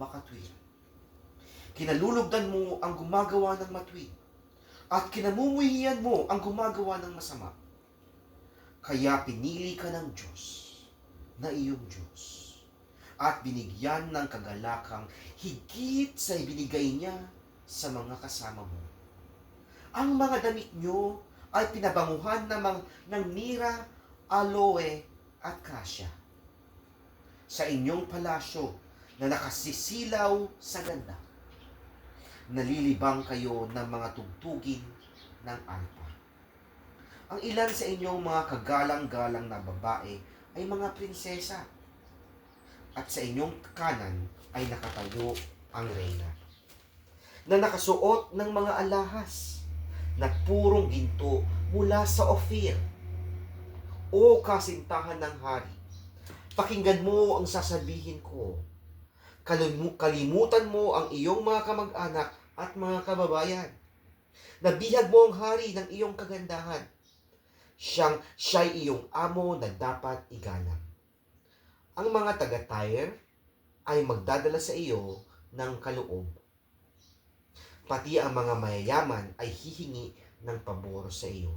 makatwid. Kinalulugdan mo ang gumagawa ng matwid, at kinamumuhian mo ang gumagawa ng masama. Kaya pinili ka ng Diyos na iyong Diyos, at binigyan ng kagalakang higit sa ibinigay niya sa mga kasama mo. Ang mga damit nyo ay pinabanguhan ng mira, aloe at kasya. Sa inyong palasyo na nakasisilaw sa ganda, nalilibang kayo ng mga tugtugin ng alpa. Ang ilan sa inyong mga kagalang-galang na babae ay mga prinsesa, at sa inyong kanan ay nakatayo ang reyna, na nakasuot ng mga alahas na purong ginto mula sa Ophir. O kasintahan ng hari, pakinggan mo ang sasabihin ko. Kalimutan mo ang iyong mga kamag-anak at mga kababayan. Nabihag mo ang hari ng iyong kagandahan. Siya'y iyong amo na dapat igalang. Ang mga taga-Tyre ay magdadala sa iyo ng kaloob. Pati ang mga mayayaman ay hihingi ng pabor sa iyo.